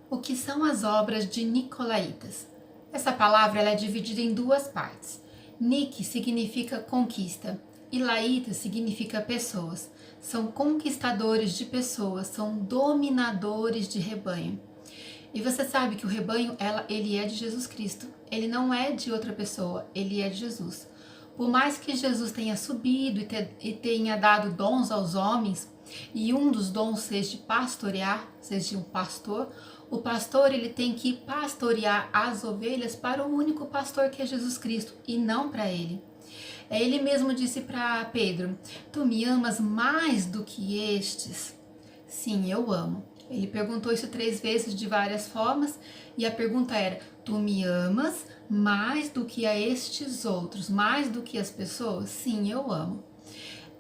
O que são as obras de Nicolaítas? Essa palavra ela é dividida em duas partes. Nick significa conquista e Laítas significa pessoas. São conquistadores de pessoas, são dominadores de rebanho. E você sabe que o rebanho ele é de Jesus Cristo. Ele não é de outra pessoa, ele é de Jesus. Por mais que Jesus tenha subido e tenha dado dons aos homens, e um dos dons seja de pastorear, seja um pastor, o pastor ele tem que pastorear as ovelhas para o único pastor que é Jesus Cristo e não para ele. Ele mesmo disse para Pedro: tu me amas mais do que estes? Sim, eu amo. Ele perguntou isso 3 vezes de várias formas e a pergunta era: tu me amas mais do que a estes outros, mais do que as pessoas? Sim, eu amo.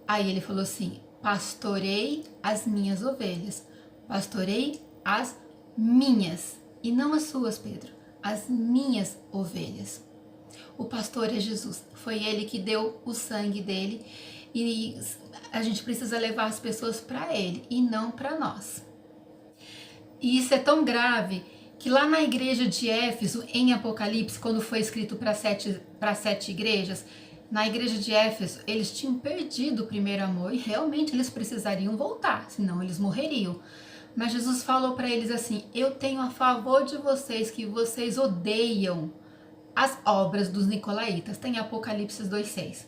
Aí ele falou assim: pastorei as minhas ovelhas, pastorei as minhas, e não as suas, Pedro, as minhas ovelhas. O pastor é Jesus, foi ele que deu o sangue dele e a gente precisa levar as pessoas para ele e não para nós. E isso é tão grave que lá na igreja de Éfeso, em Apocalipse, quando foi escrito para sete igrejas, na igreja de Éfeso, eles tinham perdido o primeiro amor e realmente eles precisariam voltar, senão eles morreriam. Mas Jesus falou para eles assim: eu tenho a favor de vocês que vocês odeiam as obras dos nicolaítas. Tem Apocalipse 2:6.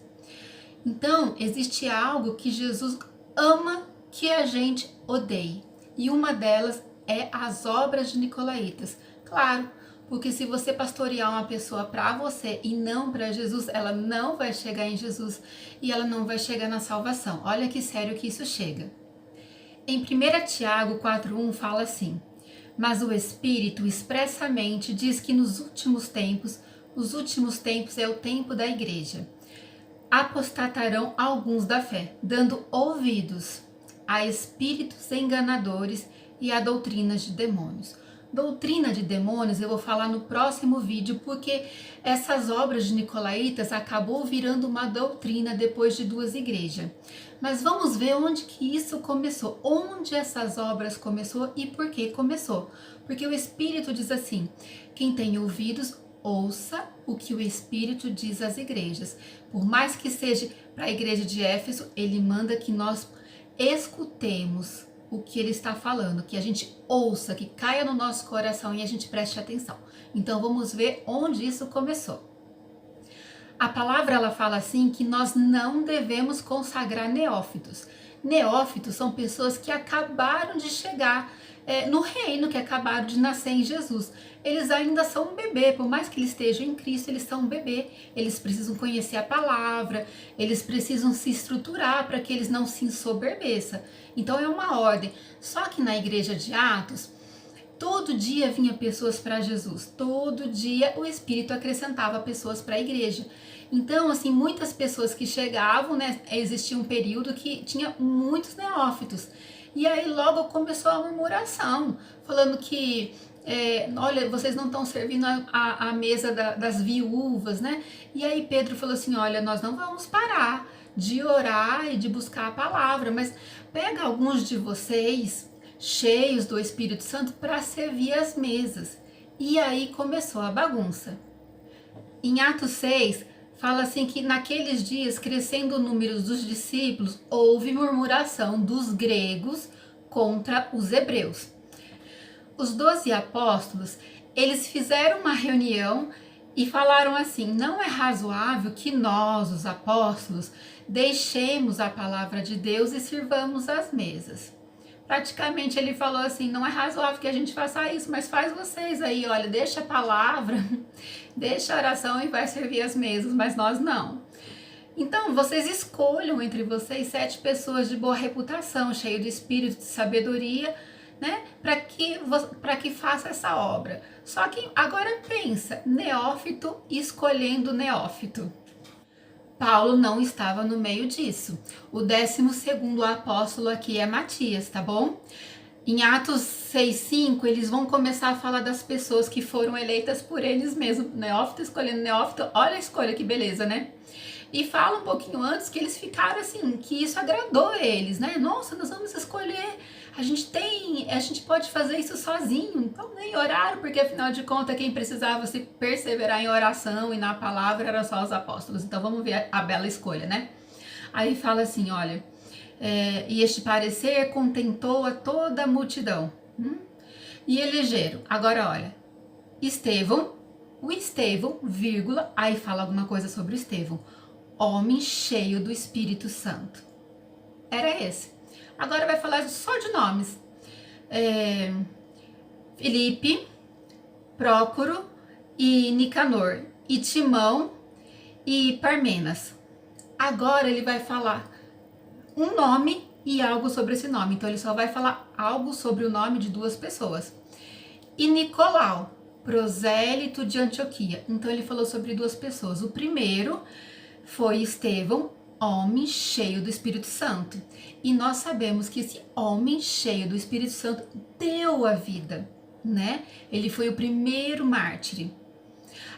Então, existe algo que Jesus ama que a gente odeie. E uma delas é as obras de nicolaítas. Claro, porque se você pastorear uma pessoa para você e não para Jesus, ela não vai chegar em Jesus e ela não vai chegar na salvação. Olha que sério que isso chega. Em 1 Tiago 4:1 fala assim: mas o Espírito expressamente diz que nos últimos tempos, os últimos tempos é o tempo da igreja, apostatarão alguns da fé, dando ouvidos a espíritos enganadores e a doutrinas de demônios. Doutrina de demônios eu vou falar no próximo vídeo, porque essas obras de nicolaítas acabou virando uma doutrina depois de 2 igrejas. Mas vamos ver onde que isso começou, onde essas obras começou e por que começou. Porque o Espírito diz assim: quem tem ouvidos, ouça o que o Espírito diz às igrejas. Por mais que seja para a igreja de Éfeso, ele manda que nós escutemos o que ele está falando, que a gente ouça, que caia no nosso coração e a gente preste atenção. Então vamos ver onde isso começou. A palavra ela fala assim que nós não devemos consagrar neófitos. Neófitos são pessoas que acabaram de chegar no reino, que acabaram de nascer em Jesus. Eles ainda são um bebê, por mais que eles estejam em Cristo, eles são um bebê. Eles precisam conhecer a palavra, eles precisam se estruturar para que eles não se ensoberbeçam. Então é uma ordem. Só que na igreja de Atos, todo dia vinha pessoas para Jesus, todo dia o Espírito acrescentava pessoas para a igreja. Então, assim, muitas pessoas que chegavam, né, existia um período que tinha muitos neófitos. E aí logo começou a murmuração, falando que, olha, vocês não estão servindo a mesa das viúvas, né? E aí Pedro falou assim: olha, nós não vamos parar de orar e de buscar a palavra, mas pega alguns de vocês cheios do Espírito Santo para servir as mesas. E aí começou a bagunça. Em Atos 6, fala assim que naqueles dias, crescendo o número dos discípulos, houve murmuração dos gregos contra os hebreus. Os 12 apóstolos, eles fizeram uma reunião e falaram assim: não é razoável que nós, os apóstolos, deixemos a palavra de Deus e sirvamos as mesas. Praticamente ele falou assim: não é razoável que a gente faça isso, mas faz vocês aí, olha, deixa a palavra, deixa a oração e vai servir as mesas, mas nós não. Então, vocês escolham entre vocês 7 pessoas de boa reputação, cheio do espírito de sabedoria, né, para que faça essa obra. Só que agora pensa, neófito escolhendo neófito. Paulo não estava no meio disso. O 12º apóstolo aqui é Matias, tá bom? Em Atos 6:5, eles vão começar a falar das pessoas que foram eleitas por eles mesmos. Neófito escolhendo neófito, olha a escolha, que beleza, né? E fala um pouquinho antes que eles ficaram assim, que isso agradou eles, né? Nossa, nós vamos escolher a gente pode fazer isso sozinho, então nem oraram, porque afinal de contas quem precisava se perseverar em oração e na palavra eram só os apóstolos. Então vamos ver a bela escolha, né? Aí fala assim, olha, e este parecer contentou a toda a multidão. E elegeram, agora olha, Estevão, o Estevão, vírgula, aí fala alguma coisa sobre o Estevão, homem cheio do Espírito Santo. Era esse. Agora vai falar só de nomes. Filipe, Prócoro e Nicanor, e Timão e Parmenas. Agora ele vai falar um nome e algo sobre esse nome. Então ele só vai falar algo sobre o nome de duas pessoas. E Nicolau, prosélito de Antioquia. Então ele falou sobre duas pessoas. O primeiro foi Estevão, homem cheio do Espírito Santo. E nós sabemos que esse homem cheio do Espírito Santo deu a vida, né? Ele foi o primeiro mártir.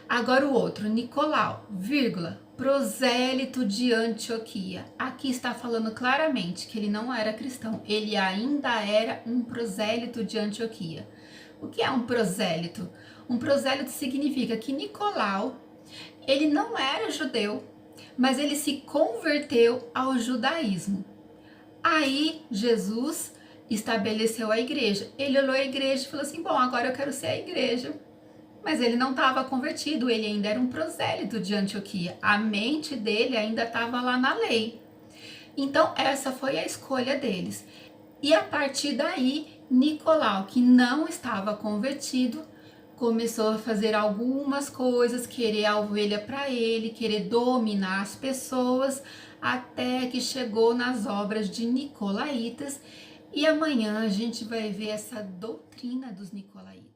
Agora o outro, Nicolau, vírgula, prosélito de Antioquia. Aqui está falando claramente que ele não era cristão, ele ainda era um prosélito de Antioquia. O que é um prosélito? Um prosélito significa que Nicolau, ele não era judeu, mas ele se converteu ao judaísmo. Aí Jesus estabeleceu a igreja. Ele olhou a igreja e falou assim, bom, agora eu quero ser a igreja. Mas ele não estava convertido, ele ainda era um prosélito de Antioquia. A mente dele ainda estava lá na lei. Então essa foi a escolha deles. E a partir daí, Nicolau, que não estava convertido, começou a fazer algumas coisas, querer a ovelha para ele, querer dominar as pessoas, até que chegou nas obras de Nicolaitas. E amanhã a gente vai ver essa doutrina dos Nicolaitas.